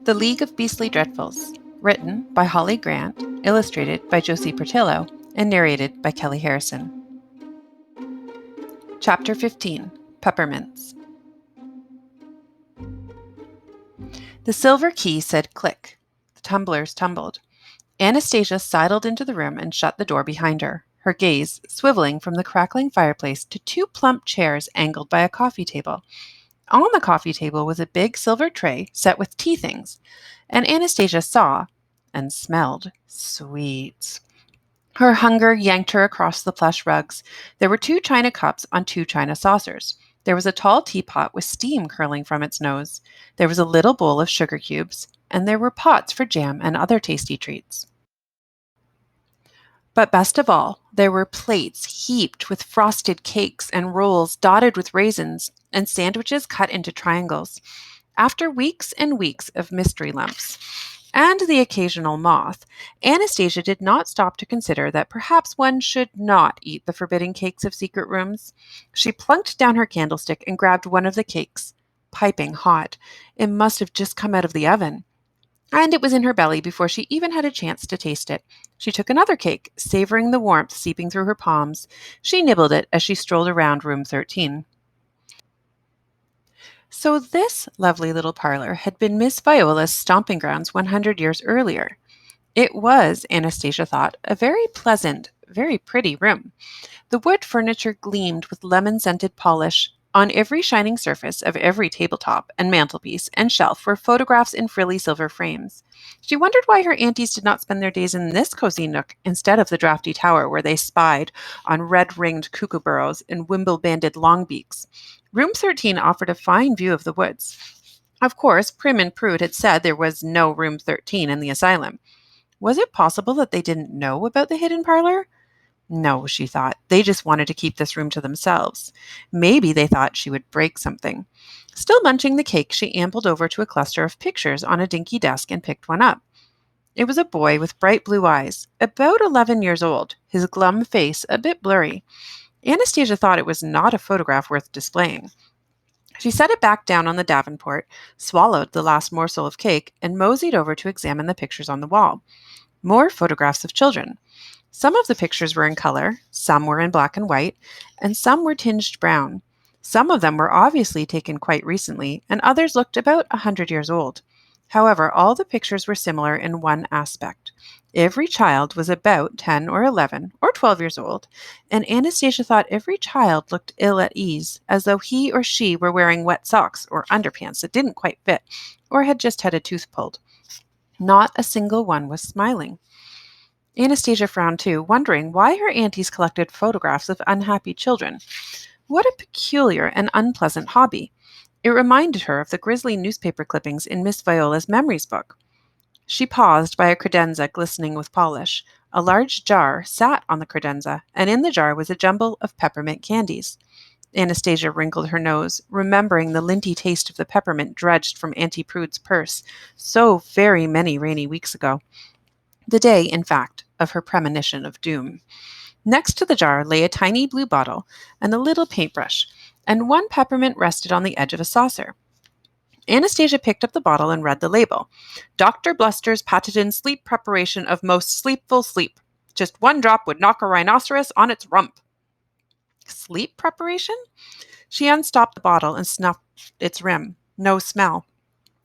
The League of Beastly Dreadfuls, written by Holly Grant, illustrated by Josie Portillo, and narrated by Kelly Harrison. Chapter 15, Peppermints. The silver key said click. The tumblers tumbled. Anastasia sidled into the room and shut the door behind her, her gaze swiveling from the crackling fireplace to two plump chairs angled by a coffee table. On the coffee table was a big silver tray set with tea things, and Anastasia saw and smelled sweets. Her hunger yanked her across the plush rugs. There were 2 china cups on 2 china saucers. There was a tall teapot with steam curling from its nose. There was a little bowl of sugar cubes, and there were pots for jam and other tasty treats. But best of all, there were plates heaped with frosted cakes and rolls dotted with raisins and sandwiches cut into triangles. After weeks and weeks of mystery lumps and the occasional moth, Anastasia did not stop to consider that perhaps one should not eat the forbidden cakes of secret rooms. She plunked down her candlestick and grabbed one of the cakes, piping hot. It must have just come out of the oven. And it was in her belly before she even had a chance to taste it. She took another cake, savoring the warmth seeping through her palms. She nibbled it as she strolled around room 13. So this lovely little parlor had been Miss Viola's stomping grounds 100 years earlier. It was, Anastasia thought, a very pleasant, very pretty room. The wood furniture gleamed with lemon-scented polish. On every shining surface of every tabletop and mantelpiece and shelf were photographs in frilly silver frames. She wondered why her aunties did not spend their days in this cozy nook instead of the drafty tower where they spied on red-ringed kookaburras and wimble-banded longbeaks. Room 13 offered a fine view of the woods. Of course, Prim and Prude had said there was no room 13 in the asylum. Was it possible that they didn't know about the hidden parlor? No, she thought. They just wanted to keep this room to themselves. Maybe they thought she would break something. Still munching the cake, she ambled over to a cluster of pictures on a dinky desk and picked one up. It was a boy with bright blue eyes, about 11 years old, his glum face a bit blurry. Anastasia thought it was not a photograph worth displaying. She set it back down on the davenport, swallowed the last morsel of cake, and moseyed over to examine the pictures on the wall. More photographs of children. Some of the pictures were in color, some were in black and white, and some were tinged brown. Some of them were obviously taken quite recently, and others looked about 100 years old. However, all the pictures were similar in one aspect. Every child was about 10 or 11 or 12 years old, and Anastasia thought every child looked ill at ease, as though he or she were wearing wet socks or underpants that didn't quite fit, or had just had a tooth pulled. Not a single one was smiling. Anastasia frowned too, wondering why her aunties collected photographs of unhappy children. What a peculiar and unpleasant hobby. It reminded her of the grisly newspaper clippings in Miss Viola's memories book. She paused by a credenza glistening with polish. A large jar sat on the credenza, and in the jar was a jumble of peppermint candies. Anastasia wrinkled her nose, remembering the linty taste of the peppermint dredged from Auntie Prude's purse so very many rainy weeks ago. The day, in fact, of her premonition of doom. Next to the jar lay a tiny blue bottle and a little paintbrush, and one peppermint rested on the edge of a saucer. Anastasia picked up the bottle and read the label. Dr. Bluster's patented sleep preparation of most sleepful sleep. Just 1 drop would knock a rhinoceros on its rump. Sleep preparation? She unstopped the bottle and snuffed its rim. No smell.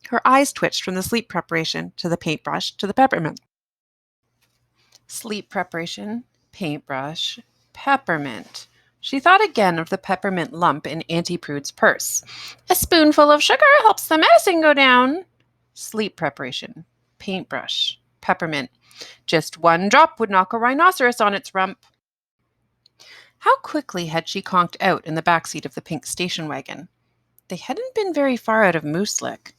Her eyes twitched from the sleep preparation to the paintbrush to the peppermint. Sleep preparation, paintbrush, peppermint. She thought again of the peppermint lump in Auntie Prude's purse. A spoonful of sugar helps the medicine go down. Sleep preparation, paintbrush, peppermint. Just 1 drop would knock a rhinoceros on its rump. How quickly had she conked out in the back seat of the pink station wagon? They hadn't been very far out of Moose Lick.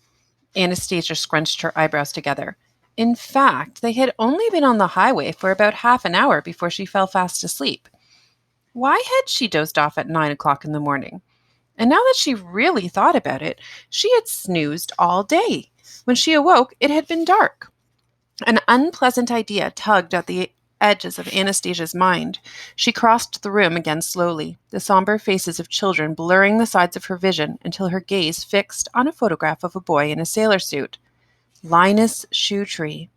Anastasia scrunched her eyebrows together. In fact, they had only been on the highway for about half an hour before she fell fast asleep. Why had she dozed off at 9 o'clock in the morning? And now that she really thought about it, she had snoozed all day. When she awoke, it had been dark. An unpleasant idea tugged at the edges of Anastasia's mind. She crossed the room again slowly, the somber faces of children blurring the sides of her vision until her gaze fixed on a photograph of a boy in a sailor suit. Linus Shoe Tree.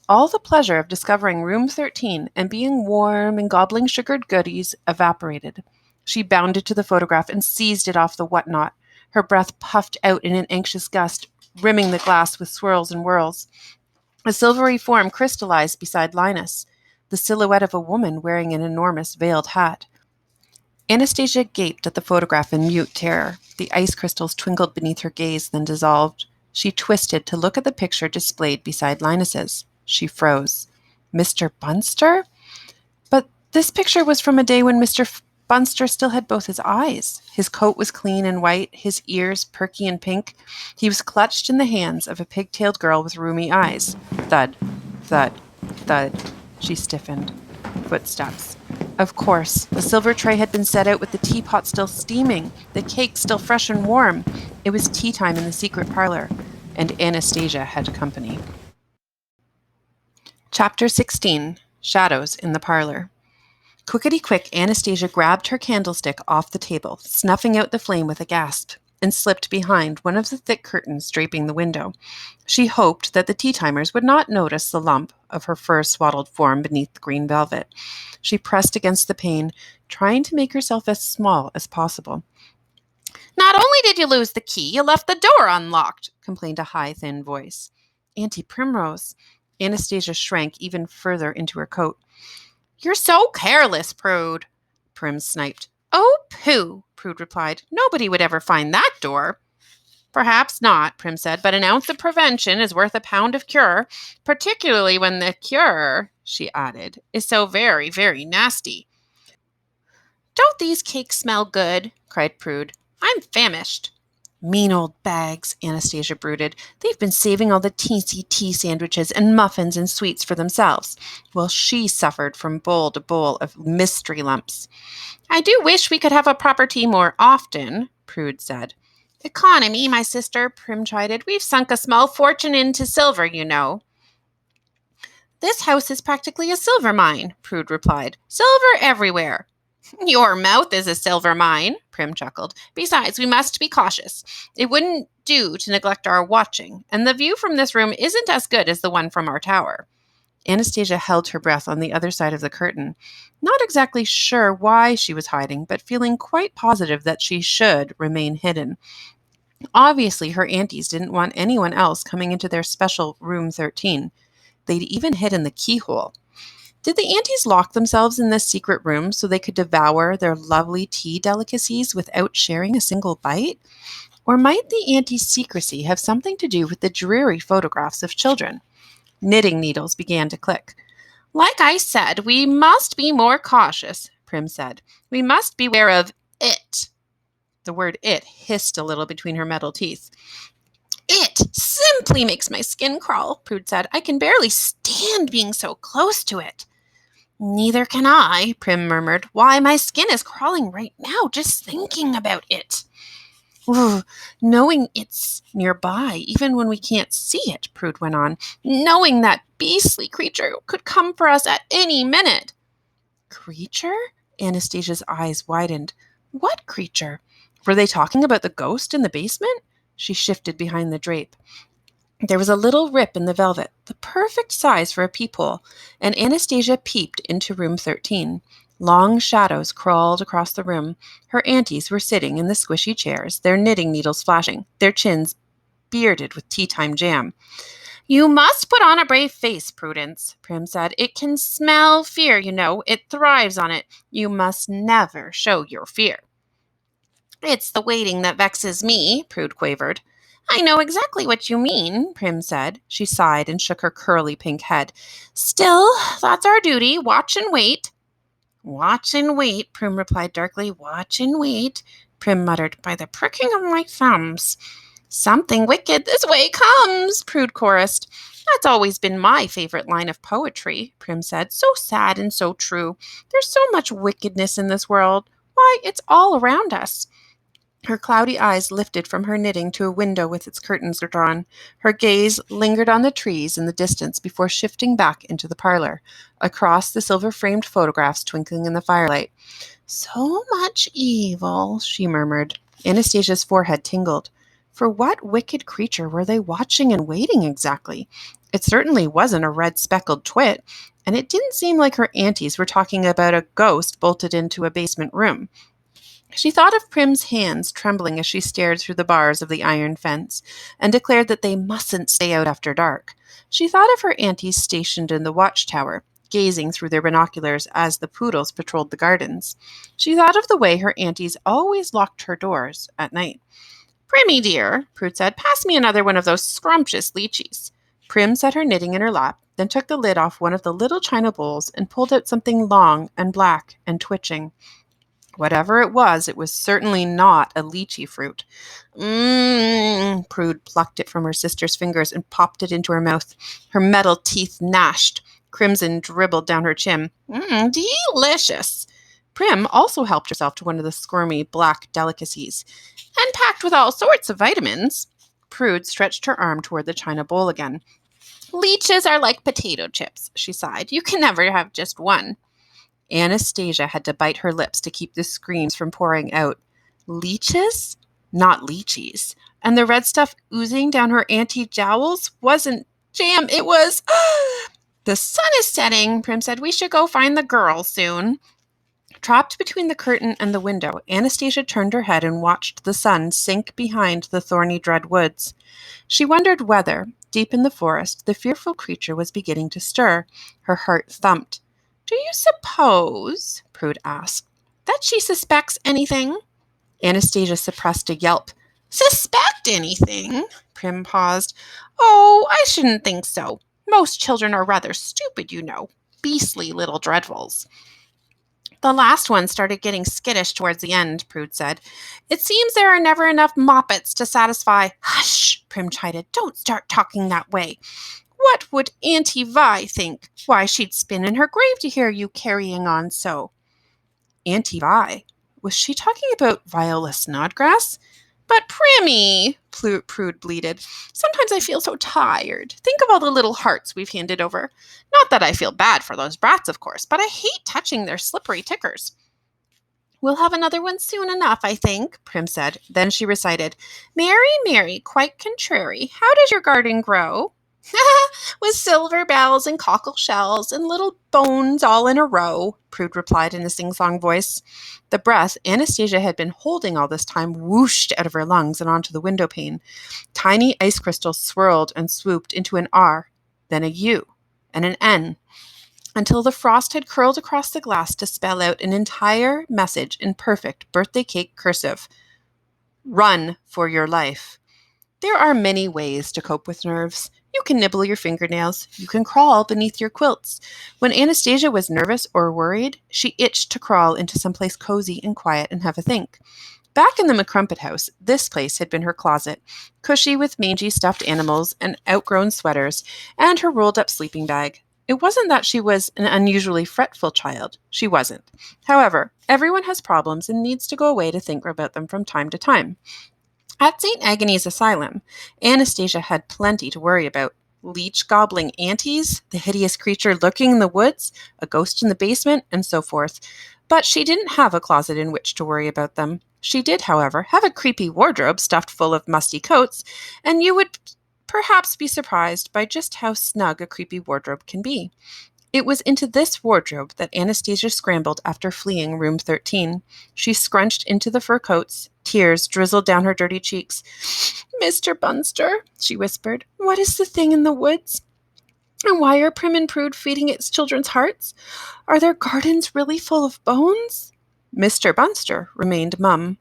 All the pleasure of discovering room 13 and being warm and gobbling sugared goodies evaporated. She bounded to the photograph and seized it off the whatnot. Her breath puffed out in an anxious gust, rimming the glass with swirls and whirls. A silvery form crystallized beside Linus, the silhouette of a woman wearing an enormous veiled hat. Anastasia gaped at the photograph in mute terror. The ice crystals twinkled beneath her gaze, then dissolved. She twisted to look at the picture displayed beside Linus's. She froze. Mr. Bunster? But this picture was from a day when Bunster still had both his eyes. His coat was clean and white, his ears perky and pink. He was clutched in the hands of a pig-tailed girl with rheumy eyes. Thud, thud, thud. She stiffened. Footsteps. Of course, the silver tray had been set out with the teapot still steaming, the cake still fresh and warm. It was tea time in the secret parlor, and Anastasia had company. Chapter 16. Shadows in the Parlor. Quickety-quick, Anastasia grabbed her candlestick off the table, snuffing out the flame with a gasp, and slipped behind one of the thick curtains draping the window. She hoped that the tea-timers would not notice the lump of her fur-swaddled form beneath the green velvet. She pressed against the pane, trying to make herself as small as possible. "Not only did you lose the key, you left the door unlocked," complained a high, thin voice. "Auntie Primrose." Anastasia shrank even further into her coat. "You're so careless, Prude," Prim sniped. "Oh, pooh," Prude replied. "Nobody would ever find that door." "Perhaps not," Prim said, "but an ounce of prevention is worth a pound of cure, particularly when the cure," she added, "is so very, very nasty." "Don't these cakes smell good?" cried Prude. "I'm famished." "Mean old bags," Anastasia brooded. "They've been saving all the teensy tea sandwiches and muffins and sweets for themselves, while she suffered from bowl to bowl of mystery lumps." "I do wish we could have a proper tea more often," Prude said. "Economy, my sister," Prim chided. "We've sunk a small fortune into silver, you know." "This house is practically a silver mine," Prude replied. "Silver everywhere." "Your mouth is a silver mine," Prim chuckled. "Besides, we must be cautious. It wouldn't do to neglect our watching, and the view from this room isn't as good as the one from our tower." Anastasia held her breath on the other side of the curtain, not exactly sure why she was hiding, but feeling quite positive that she should remain hidden. Obviously, her aunties didn't want anyone else coming into their special room 13. They'd even hidden the keyhole. Did the aunties lock themselves in this secret room so they could devour their lovely tea delicacies without sharing a single bite? Or might the aunties' secrecy have something to do with the dreary photographs of children? Knitting needles began to click. "Like I said, we must be more cautious," Prim said. "We must beware of it." The word "it" hissed a little between her metal teeth. "It simply makes my skin crawl," Prude said. "I can barely stand being so close to it." "Neither can I," Prim murmured. "Why, my skin is crawling right now just thinking about it." "Ooh, knowing it's nearby, even when we can't see it," Prude went on. "Knowing that beastly creature could come for us at any minute." "Creature?" Anastasia's eyes widened. "What creature? Were they talking about the ghost in the basement?" She shifted behind the drape. There was a little rip in the velvet, the perfect size for a peephole, and Anastasia peeped into room 13. Long shadows crawled across the room. Her aunties were sitting in the squishy chairs, their knitting needles flashing, their chins bearded with tea-time jam. "You must put on a brave face, Prudence," Prim said. "It can smell fear, you know. It thrives on it. You must never show your fear." "It's the waiting that vexes me," Prude quavered. "I know exactly what you mean," Prim said. She sighed and shook her curly pink head. "Still, that's our duty. Watch and wait." "Watch and wait," Prim replied darkly. "Watch and wait," Prim muttered, "by the pricking of my thumbs." "Something wicked this way comes," Prude chorused. "That's always been my favorite line of poetry," Prim said. "So sad and so true. There's so much wickedness in this world. Why, it's all around us." Her cloudy eyes lifted from her knitting to a window with its curtains drawn. Her gaze lingered on the trees in the distance before shifting back into the parlor, across the silver-framed photographs twinkling in the firelight. "So much evil," she murmured. Anastasia's forehead tingled. For what wicked creature were they watching and waiting exactly? It certainly wasn't a red speckled twit, and it didn't seem like her aunties were talking about a ghost bolted into a basement room. She thought of Prim's hands trembling as she stared through the bars of the iron fence, and declared that they mustn't stay out after dark. She thought of her aunties stationed in the watchtower, gazing through their binoculars as the poodles patrolled the gardens. She thought of the way her aunties always locked her doors at night. "Primmy, dear," Prude said, "pass me another one of those scrumptious lychees." Prim set her knitting in her lap, then took the lid off one of the little china bowls and pulled out something long and black and twitching. Whatever it was certainly not a lychee fruit. Mmm, Prude plucked it from her sister's fingers and popped it into her mouth. Her metal teeth gnashed. Crimson dribbled down her chin. Mmm, delicious. Prim also helped herself to one of the squirmy black delicacies. And packed with all sorts of vitamins. Prude stretched her arm toward the china bowl again. "Leeches are like potato chips," she sighed. "You can never have just one." Anastasia had to bite her lips to keep the screams from pouring out. Leeches? Not lychees. And the red stuff oozing down her auntie jowls wasn't jam, it was... "The sun is setting," Prim said. "We should go find the girl soon." Trapped between the curtain and the window, Anastasia turned her head and watched the sun sink behind the thorny dread woods. She wondered whether, deep in the forest, the fearful creature was beginning to stir. Her heart thumped. "Do you suppose," Prude asked, "that she suspects anything?" Anastasia suppressed a yelp. "Suspect anything?" Prim paused. "Oh, I shouldn't think so. Most children are rather stupid, you know. Beastly little dreadfuls." "The last one started getting skittish towards the end," Prude said. "It seems there are never enough moppets to satisfy—" "Hush!" Prim chided. "Don't start talking that way. What would Auntie Vi think? Why, she'd spin in her grave to hear you carrying on so." Auntie Vi? Was she talking about Viola Snodgrass? "But Primmy," Prude bleated, "sometimes I feel so tired. Think of all the little hearts we've handed over. Not that I feel bad for those brats, of course, but I hate touching their slippery tickers." "We'll have another one soon enough, I think," Prim said. Then she recited, "Mary, Mary, quite contrary, how does your garden grow?" "With silver bells and cockle shells and little bones all in a row," Prude replied in a sing-song voice. The breath Anastasia had been holding all this time whooshed out of her lungs and onto the window pane. Tiny ice crystals swirled and swooped into an R, then a U, and an N, until the frost had curled across the glass to spell out an entire message in perfect birthday cake cursive. "Run for your life." There are many ways to cope with nerves. You can nibble your fingernails. You can crawl beneath your quilts. When Anastasia was nervous or worried, she itched to crawl into someplace cozy and quiet and have a think. Back in the McCrumpet house, this place had been her closet, cushy with mangy stuffed animals and outgrown sweaters, and her rolled-up sleeping bag. It wasn't that she was an unusually fretful child. She wasn't. However, everyone has problems and needs to go away to think about them from time to time. At St. Agnes Asylum, Anastasia had plenty to worry about. Leech-gobbling aunties, the hideous creature lurking in the woods, a ghost in the basement, and so forth. But she didn't have a closet in which to worry about them. She did, however, have a creepy wardrobe stuffed full of musty coats, and you would perhaps be surprised by just how snug a creepy wardrobe can be. It was into this wardrobe that Anastasia scrambled after fleeing room 13. She scrunched into the fur coats. Tears drizzled down her dirty cheeks. "Mr. Bunster," she whispered, "what is the thing in the woods? And why are Prim and Prude feeding its children's hearts? Are their gardens really full of bones?" Mr. Bunster remained mum.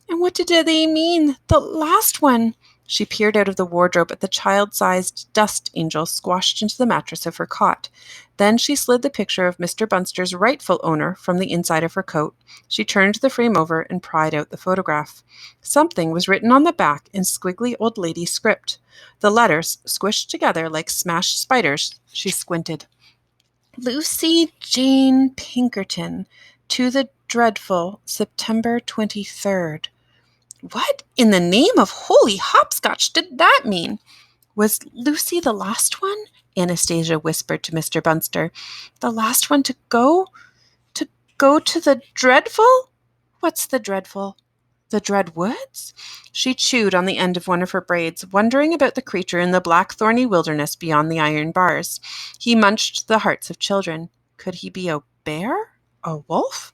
"And what did they mean? The last one?" She peered out of the wardrobe at the child-sized dust angel squashed into the mattress of her cot. Then she slid the picture of Mr. Bunster's rightful owner from the inside of her coat. She turned the frame over and pried out the photograph. Something was written on the back in squiggly old lady script. The letters, squished together like smashed spiders, she squinted. "Lucy Jane Pinkerton, to the dreadful, September 23rd. What in the name of holy hopscotch did that mean? Was Lucy the last one? Anastasia whispered to Mr. Bunster. The last one to go? To go to the dreadful? What's the dreadful? The Dread Woods? She chewed on the end of one of her braids, wondering about the creature in the black thorny wilderness beyond the iron bars. He munched the hearts of children. Could he be a bear? A wolf?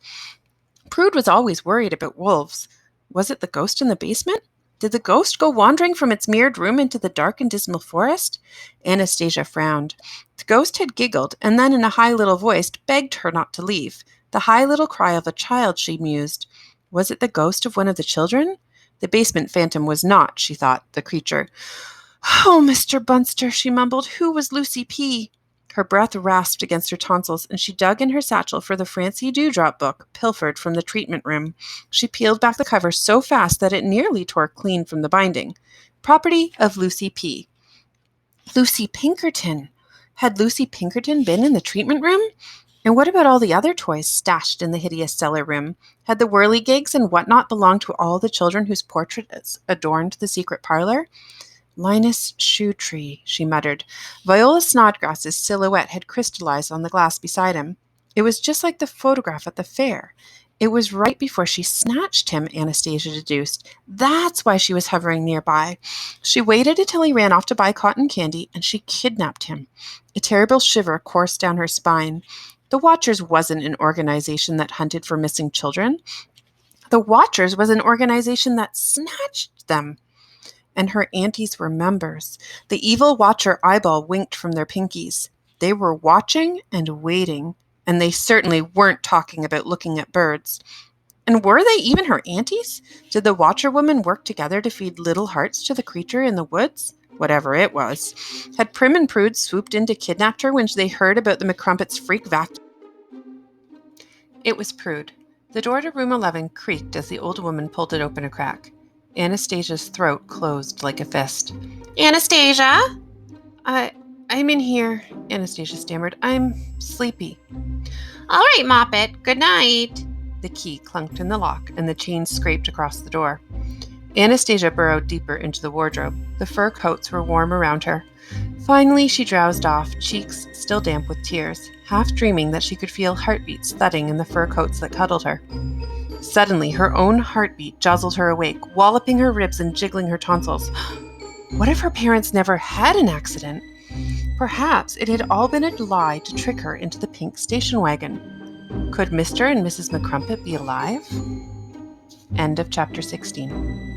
Prude was always worried about wolves. Was it the ghost in the basement? Did the ghost go wandering from its mirrored room into the dark and dismal forest? Anastasia frowned. The ghost had giggled, and then in a high little voice begged her not to leave. The high little cry of a child, she mused. Was it the ghost of one of the children? The basement phantom was not, she thought, the creature. Oh, Mr. Bunster, she mumbled, who was Lucy P.? Her breath rasped against her tonsils, and she dug in her satchel for the Francie Dewdrop book, pilfered from the treatment room. She peeled back the cover so fast that it nearly tore clean from the binding. Property of Lucy P. Lucy Pinkerton. Had Lucy Pinkerton been in the treatment room? And what about all the other toys stashed in the hideous cellar room? Had the whirligigs and whatnot belonged to all the children whose portraits adorned the secret parlor? Linus Shoetree, she muttered. Viola Snodgrass's silhouette had crystallized on the glass beside him. It was just like the photograph at the fair. It was right before she snatched him, Anastasia deduced. That's why she was hovering nearby. She waited until he ran off to buy cotton candy, and she kidnapped him. A terrible shiver coursed down her spine. The Watchers wasn't an organization that hunted for missing children. The Watchers was an organization that snatched them. And her aunties were members. The evil Watcher eyeball winked from their pinkies. They were watching and waiting, and they certainly weren't talking about looking at birds. And were they even her aunties? Did the Watcher women work together to feed little hearts to the creature in the woods? Whatever it was. Had Prim and Prude swooped in to kidnap her when they heard about the McCrumpets' freak vacuum? It was Prude. The door to room 11 creaked as the old woman pulled it open a crack. Anastasia's throat closed like a fist. Anastasia? I'm in here, Anastasia stammered. I'm sleepy. All right, Moppet. Good night. The key clunked in the lock, and the chain scraped across the door. Anastasia burrowed deeper into the wardrobe. The fur coats were warm around her. Finally, she drowsed off, cheeks still damp with tears, half dreaming that she could feel heartbeats thudding in the fur coats that cuddled her. Suddenly, her own heartbeat jostled her awake, walloping her ribs and jiggling her tonsils. What if her parents never had an accident? Perhaps it had all been a lie to trick her into the pink station wagon. Could Mr. and Mrs. McCrumpet be alive? End of chapter 16.